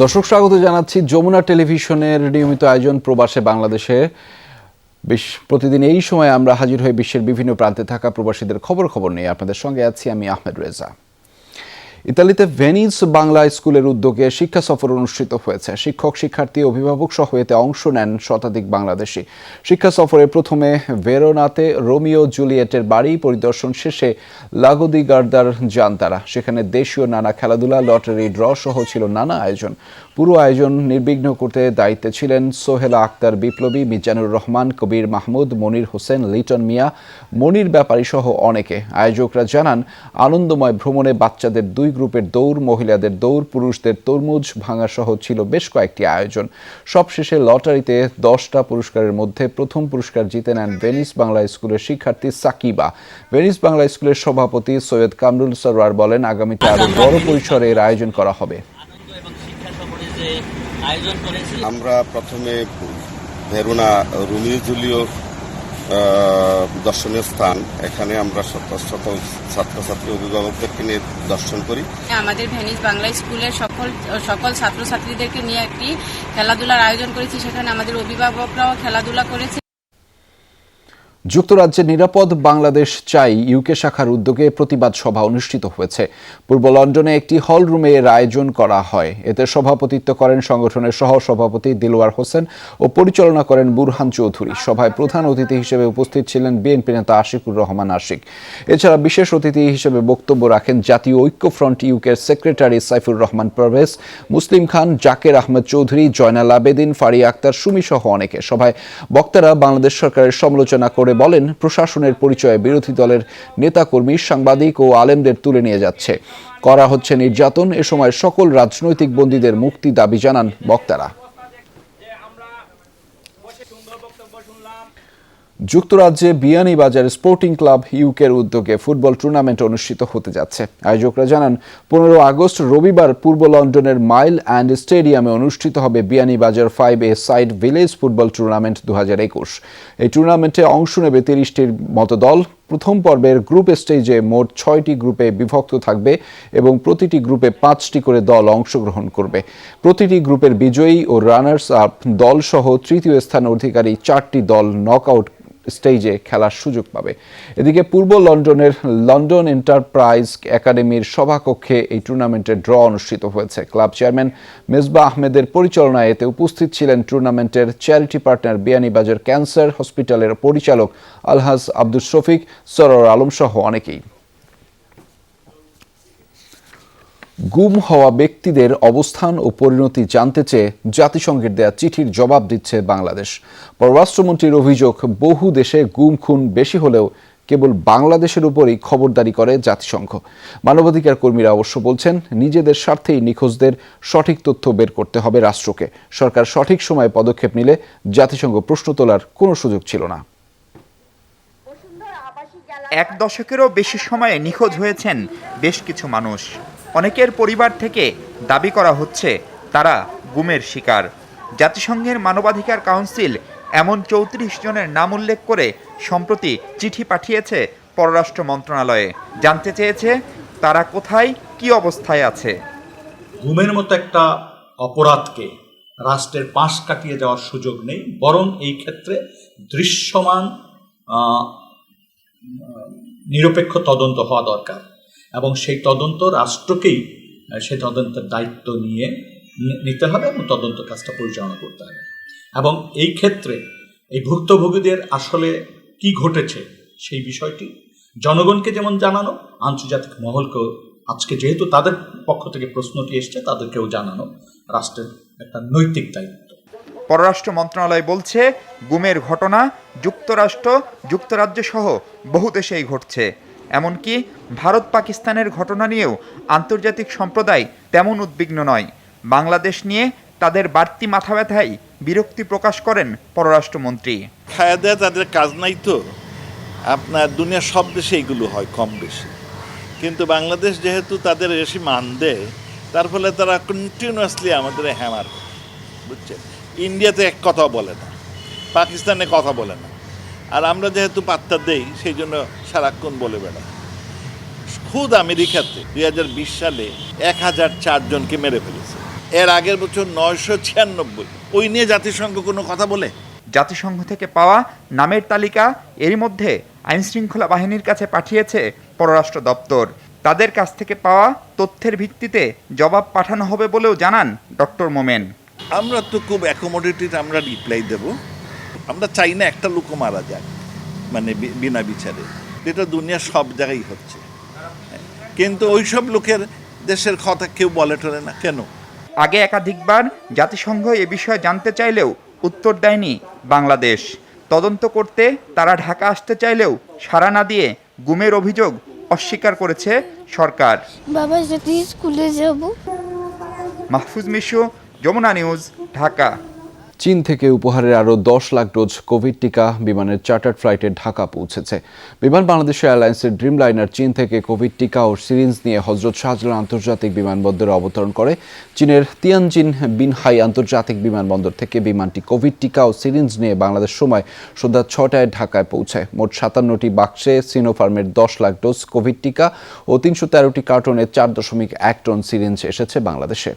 দর্শক স্বাগত জানাচ্ছি যমুনা টেলিভিশনের নিয়মিত আয়োজন প্রবাসে বাংলাদেশে। প্রতিদিন এই সময় আমরা হাজির হয়ে বিশ্বের বিভিন্ন প্রান্তে থাকা প্রবাসীদের খবর নিয়ে আপনাদের সঙ্গে আছি আমি আহমেদ রেজা। ইতালিতে ভেনিস বাংলা স্কুলের উদ্যোগে শিক্ষা সফর অনুষ্ঠিত হয়েছে। শিক্ষক, শিক্ষার্থী, অভিভাবক সহ এতে অংশ নেন শতাধিক বাংলাদেশি। শিক্ষা সফরে প্রথমে ভেরোনাতে রোমিও জুলিয়েটের বাড়ি পরিদর্শন শেষে লাগো দি গার্দার যান তারা। সেখানে দেশীয় নানা খেলাধুলা, লটারি ড্র সহ ছিল নানা আয়োজন। পুরো আয়োজন নির্বিঘ্ন করতে দায়িত্বে ছিলেন সোহেলা আক্তার বিপ্লবী, মিজানুর রহমান, কবির মাহমুদ, মনির হোসেন, লিটন মিয়া, মনির ব্যাপারী সহ অনেকে। আয়োজকরা জানান, আনন্দময় ভ্রমণে বাচ্চাদের 2 গ্রুপের দৌড়, মহিলাদের দৌড়, পুরুষদের তরমুজ ভাঙা সহ ছিল বেশ কয়েকটি আয়োজন। সবশেষে লটারিতে 10টা পুরস্কারের মধ্যে প্রথম পুরস্কার জিতে নেন ভেনিস বাংলা স্কুলের শিক্ষার্থী সাকিবা। ভেনিস বাংলা স্কুলের সভাপতি সৈয়দ কামরুল সরওয়ার বলেন, আগামীতে আরো বড় পরিসরে এর আয়োজন করা হবে। আমরা প্রথমে ভেরোনা রোমিও জুলিও দর্শনীয় স্থান, এখানে আমরা শত ছাত্রছাত্রী অভিভাবকদেরকে নিয়ে দর্শন করি। আমাদের ভেনিস বাংলা স্কুলের সকল ছাত্রছাত্রীদেরকে নিয়ে একটি খেলাধুলার আয়োজন করেছি। সেখানে আমাদের অভিভাবকরাও খেলাধুলা করেছে। যুক্তরাজ্যে নিরাপদ বাংলাদেশ চাই ইউকে শাখার উদ্যোগে প্রতিবাদ সভা অনুষ্ঠিত হয়েছে। পূর্ব লন্ডনে একটি হল রুমে এর আয়োজন করা হয়। এতে সভাপতিত্ব করেন সংগঠনের সহ সভাপতি দিলওয়ার হোসেন ও পরিচালনা করেন বুরহান চৌধুরী। সভায় প্রধান অতিথি হিসেবে উপস্থিত ছিলেন বিএনপি নেতা আশিকুর রহমান আশিক। এছাড়া বিশেষ অতিথি হিসেবে বক্তব্য রাখেন জাতীয় ঐক্যফ্রন্ট ইউকের সেক্রেটারি সাইফুর রহমান পারভেজ, মুসলিম খান, জাকের আহমেদ চৌধুরী, জয়নাল আবেদিন, ফারিয়া আক্তার সুমি সহ অনেকে। সভায় বক্তারা বাংলাদেশ সরকারের সমালোচনা করে বলেন, প্রশাসনের পরিচয়ে বিরোধী দলের নেতাকর্মী, সাংবাদিক ও আলেমদের তুলে নিয়ে যাচ্ছে, করা হচ্ছে নির্যাতন। এ সময় সকল রাজনৈতিক বন্দীদের মুক্তি দাবি জানান বক্তারা। যুক্তরাজ্যে বিয়ানীবাজার স্পোর্টিং ক্লাব ইউকের উদ্যোগে ফুটবল টুর্নামেন্ট অনুষ্ঠিত হতে যাচ্ছে। আয়োজকরা জানান, 15 আগস্ট রবিবার পূর্ব লন্ডনের মাইল অ্যান্ড স্টেডিয়ামে অনুষ্ঠিত হবে Beanibazar 5A side village football tournament 2021। এই টুর্নামেন্টে অংশ নেবে 30টির মতো দল। প্রথম পর্বের গ্রুপ স্টেজে মোট 6টি গ্রুপে বিভক্ত থাকবে এবং প্রতিটি গ্রুপে 5টি করে দল অংশগ্রহণ করবে। প্রতিটি গ্রুপের বিজয়ী ও রানার্স আপ দল সহ তৃতীয় স্থান অধিকারী 4টি দল নকআউট স্টেজে খেলার সুযোগ পাবে। এদিকে পূর্ব লন্ডনের লন্ডন এন্টারপ্রাইজ একাডেমির সভাকক্ষে এই টুর্নামেন্টের ড্র অনুষ্ঠিত হয়েছে। ক্লাব চেয়ারম্যান মেজবা আহমেদের পরিচালনায় এতে উপস্থিত ছিলেন টুর্নামেন্টের চ্যারিটি পার্টনার বিয়ানীবাজার ক্যান্সার হসপিটালের পরিচালক আলহাজ আব্দুল শফিক, সরোয়ার আলম সহ অনেকেই। গুম হওয়া ব্যক্তিদের অবস্থান ও পরিণতি জানতে চেয়ে জাতিসংঘের দেয়া চিঠির জবাব দিচ্ছে বাংলাদেশ। পররাষ্ট্রমন্ত্রীর অভিযোগ, বহু দেশে গুম খুন বেশি হলেও কেবল বাংলাদেশের উপরই খবরদারি করে জাতিসংঘ। মানবাধিকার কর্মীরা অবশ্য বলছেন, নিজেদের স্বার্থেই নিখোঁজদের সঠিক তথ্য বের করতে হবে রাষ্ট্রকে। সরকার সঠিক সময়ে পদক্ষেপ নিলে জাতিসংঘ প্রশ্ন তোলার কোনো সুযোগ ছিল না। 1 দশকেরও বেশি সময়ে নিখোঁজ হয়েছেন বেশ কিছু মানুষ। অনেকের পরিবার থেকে দাবি করা হচ্ছে তারা গুমের শিকার। জাতিসংঘের মানবাধিকার কাউন্সিল এমন 34 জনের নাম উল্লেখ করে সম্প্রতি চিঠি পাঠিয়েছে পররাষ্ট্র মন্ত্রণালয়ে। জানতে চেয়েছে তারা কোথায়, কি অবস্থায় আছে। গুমের মতো একটা অপরাধকে রাষ্ট্রের পাশ কাটিয়ে যাওয়ার সুযোগ নেই, বরং এই ক্ষেত্রে দৃশ্যমান নিরপেক্ষ তদন্ত হওয়া দরকার এবং সেই তদন্ত রাষ্ট্রকেই সেই তদন্তের দায়িত্ব নিতে হবে এবং তদন্ত কাজটা পরিচালনা করতে হবে। এবং এই ক্ষেত্রে এই ভুক্তভোগীদের আসলে কি ঘটেছে সেই বিষয়টি জনগণকে যেমন জানানো, আন্তর্জাতিক মহলকেও আজকে যেহেতু তাদের পক্ষ থেকে প্রশ্নটি এসছে তাদেরকেও জানানো রাষ্ট্রের একটা নৈতিক দায়িত্ব। পররাষ্ট্র মন্ত্রণালয় বলছে, গুমের ঘটনা যুক্তরাজ্য সহ বহু দেশেই ঘটছে। এমনকি ভারত পাকিস্তানের ঘটনা নিয়েও আন্তর্জাতিক সম্প্রদায় তেমন উদ্বিগ্ন নয়। বাংলাদেশ নিয়ে তাদের বাড়তি মাথা ব্যথায় বিরক্তি প্রকাশ করেন পররাষ্ট্রমন্ত্রী। খায়া দেয় তাদের কাজ নাই তো, আপনার দুনিয়ার সব দেশে এগুলো হয় কম বেশি, কিন্তু বাংলাদেশ যেহেতু তাদের বেশি মান দেয়, তার ফলে তারা কন্টিনিউয়াসলি আমাদের হ্যামার, বুঝছেন। ইন্ডিয়াতে এক কথা বলে না, পাকিস্তানে কথা বলে না, আর আমরা যেহেতু পাত্তা দেই সেই জন্য সারাক্ষণ বলে বেড়াই। খুদ আমেরিকাতে 2020 সালে 1004 জনকে মেরে ফেলেছে। এর আগের বছর 996। ওই নিয়ে জাতিসংঘ কোনো কথা বলে? জাতিসংঘ থেকে পাওয়া নামের তালিকা এরই মধ্যে আইনশৃঙ্খলা বাহিনীর কাছে পাঠিয়েছে পররাষ্ট্র দপ্তর। তাদের কাছ থেকে পাওয়া তথ্যের ভিত্তিতে জবাব পাঠানো হবে বলেও জানান ডক্টর মোমেন। আমরা তো খুব অ্যাকোমোডেটেড আমরা রিপ্লাই দেব। আমরা চাই না একটা লোকও মারা যাক, মানে বিনা বিচারে, যেটা দুনিয়া সব জায়গায় হচ্ছে। কিন্তু ওইসব লোকের দেশের কথা কেউ বলে টলে না কেন? আগে একাধিকবার জাতিসংঘ এ বিষয়ে জানতে চাইলেও উত্তর দেয়নি বাংলাদেশ। তদন্ত করতে তারা ঢাকা আসতে চাইলেও সাড়া না দিয়ে গুমের অভিযোগ অস্বীকার করেছে সরকার। বাবার সাথে স্কুলে যাব। মাহফুজ মিশু, যমুনা নিউজ, ঢাকা। চীন থেকে উপহারের আরও 10 লাখ ডোজ কোভিড টিকা বিমানের চার্টার্ড ফ্লাইটে ঢাকা পৌঁছেছে। বিমান বাংলাদেশ এয়ারলাইন্সের ড্রিম লাইনার চীন থেকে কোভিড টিকা ও সিরিঞ্জ নিয়ে হজরত শাহজালাল আন্তর্জাতিক বিমানবন্দরে অবতরণ করে। চীনের তিয়ানজিন বিনহাই আন্তর্জাতিক বিমানবন্দর থেকে বিমানটি কোভিড টিকা ও সিরিঞ্জ নিয়ে বাংলাদেশ সময় সন্ধ্যা 6টায় ঢাকায় পৌঁছায়। মোট 57টি বাক্সে সিনোফার্মের 10 লাখ ডোজ কোভিড টিকা ও 313টি কার্টনে 4.1 টন সিরিঞ্জ এসেছে বাংলাদেশে।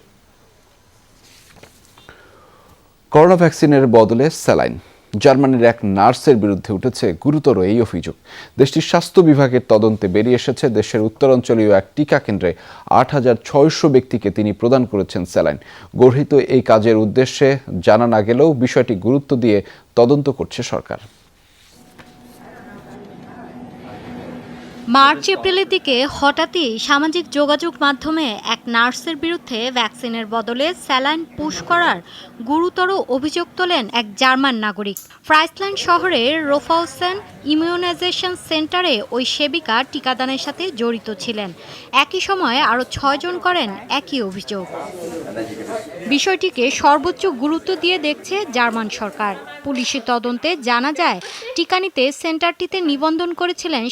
করোনা ভ্যাকসিনের বদলে স্যালাইন। জার্মানির এক নার্সের বিরুদ্ধে উঠেছে গুরুতর এই অভিযোগ। দেশটির স্বাস্থ্য বিভাগের তদন্তে বেরিয়ে এসেছে দেশের উত্তরাঞ্চলীয় এক টিকা কেন্দ্রে 8,600 ব্যক্তিকে তিনি প্রদান করেছেন স্যালাইন। গর্হিত এই কাজের উদ্দেশ্যে জানা না গেলেও বিষয়টি গুরুত্ব দিয়ে তদন্ত করছে সরকার। মার্চ এপ্রিলের দিকে হঠাৎই সামাজিক যোগাযোগ মাধ্যমে এক নার্সের বিরুদ্ধে ভ্যাকসিনের বদলে স্যালাইন পুশ করার গুরুতর অভিযোগ তোলেন এক জার্মান নাগরিক। ফ্রাইসল্যান্ড শহরের রোফাউসেন ইমিউনাইজেশন সেন্টারে ওই সেবিকা টিকাদানের সাথে জড়িত ছিলেন। একই সময়ে আরও 6 জন করেন একই অভিযোগ। বিষয়টিকে সর্বোচ্চ গুরুত্ব দিয়ে দেখছে জার্মান সরকার। পুলিশি তদন্তে জানা যায় টিকা নিতে সেন্টারটিতে নিবন্ধন করেছিলেন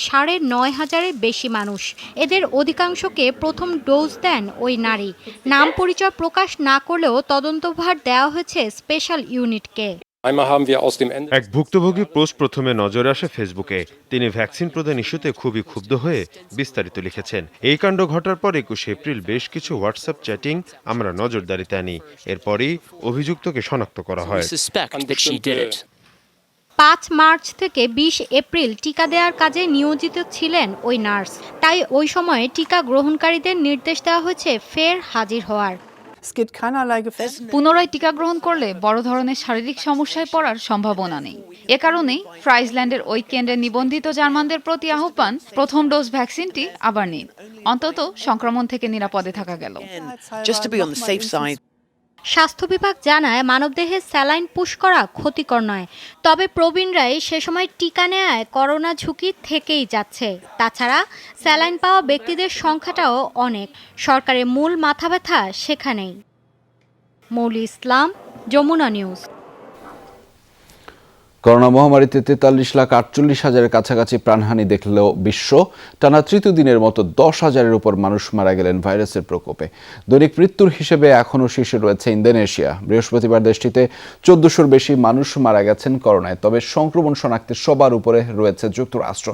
9,500-এর বেশি মানুষ। এদের অধিকাংশকে প্রথম ডোজ দেন ওই নারী। নাম পরিচয় প্রকাশ না করলেও তদন্তভার দেওয়া হয়েছে স্পেশাল ইউনিটকে। এক ভুক্তভোগী পোস্ট প্রথমে নজরে আসে ফেসবুকে। তিনি ভ্যাকসিন প্রদান ইস্যুতে খুবই ক্ষুব্ধ হয়ে বিস্তারিত লিখেছেন। এই কাণ্ড ঘটার পর 21 এপ্রিল বেশ কিছু হোয়াটসঅ্যাপ চ্যাটিং আমরা নজরদারিতে আনি। এরপরই অভিযুক্তকে শনাক্ত করা হয়। 5 মার্চ থেকে 20 এপ্রিল টিকা দেওয়ার কাজে নিয়োজিত ছিলেন ওই নার্স। তাই ওই সময়ে টিকা গ্রহণকারীদের নির্দেশ দেওয়া হয়েছে ফের হাজির হওয়ার। পুনরায় টিকা গ্রহণ করলে বড় ধরনের শারীরিক সমস্যায় পড়ার সম্ভাবনা নেই। এ কারণেই ফ্রাইসল্যান্ডের ওই কেন্দ্রে নিবন্ধিত জার্মানদের প্রতি আহ্বান, প্রথম ডোজ ভ্যাকসিনটি আবার নিন। অন্তত সংক্রমণ থেকে নিরাপদে থাকা গেল। স্বাস্থ্য বিভাগ জানায় মানবদেহে স্যালাইন পুশ করা ক্ষতিকর নয়। তবে প্রবীণরাই সে সময় টিকা নেয়ায় করোনা ঝুঁকি থেকেই যাচ্ছে। তাছাড়া স্যালাইন পাওয়া ব্যক্তিদের সংখ্যাটাও অনেক। সরকারের মূল মাথাব্যথা সেখানেই। মৌলি ইসলাম, যমুনা নিউজ। করোনা মহামারীতে 43,48,000-এর কাছাকাছি প্রাণহানি দেখলেও বিশ্ব। টানা তৃতীয় দিনের মতো 10,000-এর উপর মানুষ মারা গেলেন ভাইরাসের প্রকোপে। দৈনিক মৃত্যুর হিসেবে এখনও শীর্ষে রয়েছে ইন্দোনেশিয়া। বৃহস্পতিবার দেশটিতে 1400-র বেশি মানুষ মারা গেছেন করোনায়। তবে সংক্রমণ শনাক্তে সবার উপরে রয়েছে যুক্তরাষ্ট্র।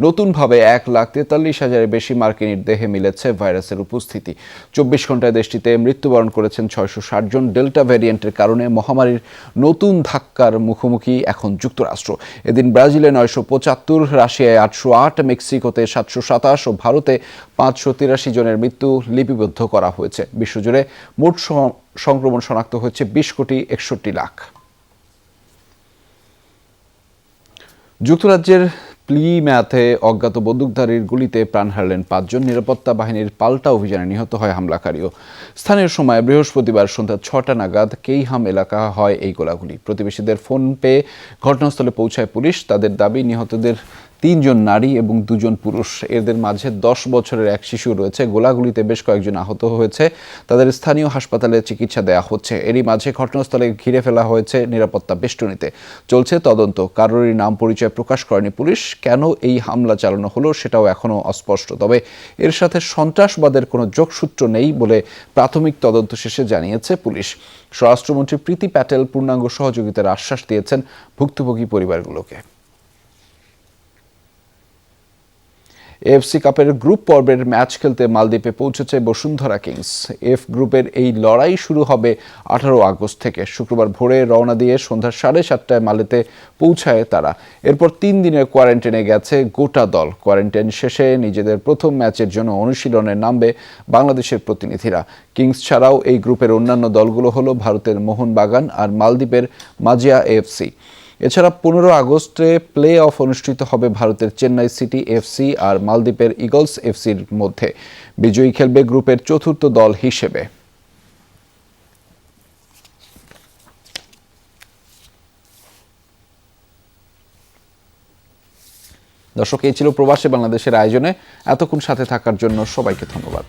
নতুনভাবে 1,43,000-এর বেশি মার্কিনীর দেহে মিলেছে ভাইরাসের উপস্থিতি। 24 ঘন্টায় দেশটিতে মৃত্যুবরণ করেছেন 660 জন। ডেল্টা ভ্যারিয়েন্টের কারণে মহামারীর নতুন ধাক্কার মুখোমুখি এখন যুক্তরাষ্ট্র। এদিন ব্রাজিলে 975, রাশিয়ায় 808, মেক্সিকোতে 727 ও ভারতে 583 জনের মৃত্যু লিপিবদ্ধ করা হয়েছে। বিশ্বজুড়ে মোট সংক্রমণ শনাক্ত হয়েছে 20,61,00,000। যুক্তরাজ্যের প্লিম্যাথে অজ্ঞাত বন্দুকধারীর গুলিতে প্রাণ হারালেন 5 জন। নিরাপত্তা বাহিনীর পাল্টা অভিযানে নিহত হয় হামলাকারীও। স্থানীয় সময় বৃহস্পতিবার সন্ধ্যা 6টা নাগাদ কেইহাম এলাকা হয় এই গোলাগুলি। প্রতিবেশীদের ফোন পেয়ে ঘটনাস্থলে পৌঁছায় পুলিশ। তাদের দাবি নিহতদের 3 জন নারী এবং 2 জন পুরুষ। এদের মাঝে 10 বছরের এক শিশু রয়েছে। গোলাগুলিতে বেশ কয়েকজন আহত হয়েছে। তাদের স্থানীয় হাসপাতালে চিকিৎসা দেওয়া হচ্ছে। এরই মাঝে ঘটনাস্থলে ঘিরে ফেলা হয়েছে নিরাপত্তা বেষ্টনীতে। চলছে তদন্ত। কারোরই নাম পরিচয় প্রকাশ করেনি পুলিশ। কেন এই হামলা চালানো হলো সেটাও এখনও অস্পষ্ট। তবে এর সাথে সন্ত্রাসবাদের কোনো যোগসূত্র নেই বলে প্রাথমিক তদন্ত শেষে জানিয়েছে পুলিশ। স্বরাষ্ট্রমন্ত্রী প্রীতি প্যাটেল পূর্ণাঙ্গ সহযোগিতার আশ্বাস দিয়েছেন ভুক্তভোগী পরিবারগুলোকে। এএফসি কাপের গ্রুপ পর্বের ম্যাচ খেলতে মালদ্বীপে পৌঁছেছে বসুন্ধরা কিংস। এফ গ্রুপের এই লড়াই শুরু হবে 18 আগস্ট থেকে। শুক্রবার ভোরে রওনা দিয়ে সন্ধ্যা 7:30টায় মালেতে পৌঁছায় তারা। এরপর 3 দিনের কোয়ারেন্টাইনে গেছে গোটা দল। কোয়ারেন্টাইন শেষে নিজেদের প্রথম ম্যাচের জন্য অনুশীলনে নামবে বাংলাদেশের প্রতিনিধিরা। কিংস ছাড়াও এই গ্রুপের অন্যান্য দলগুলো হলো ভারতের মোহনবাগান আর মালদ্বীপের মাজিয়া এএফসি। এছাড়া 15 আগস্টে প্লে অফ অনুষ্ঠিত হবে ভারতের চেন্নাই সিটি এফসি আর মালদ্বীপের ইগলস এফসির মধ্যে। বিজয়ী খেলবে গ্রুপের চতুর্থ দল হিসেবে। দর্শক, এই ছিল প্রবাসী বাংলাদেশের আয়োজনে। এতক্ষণ সাথে থাকার জন্য সবাইকে ধন্যবাদ।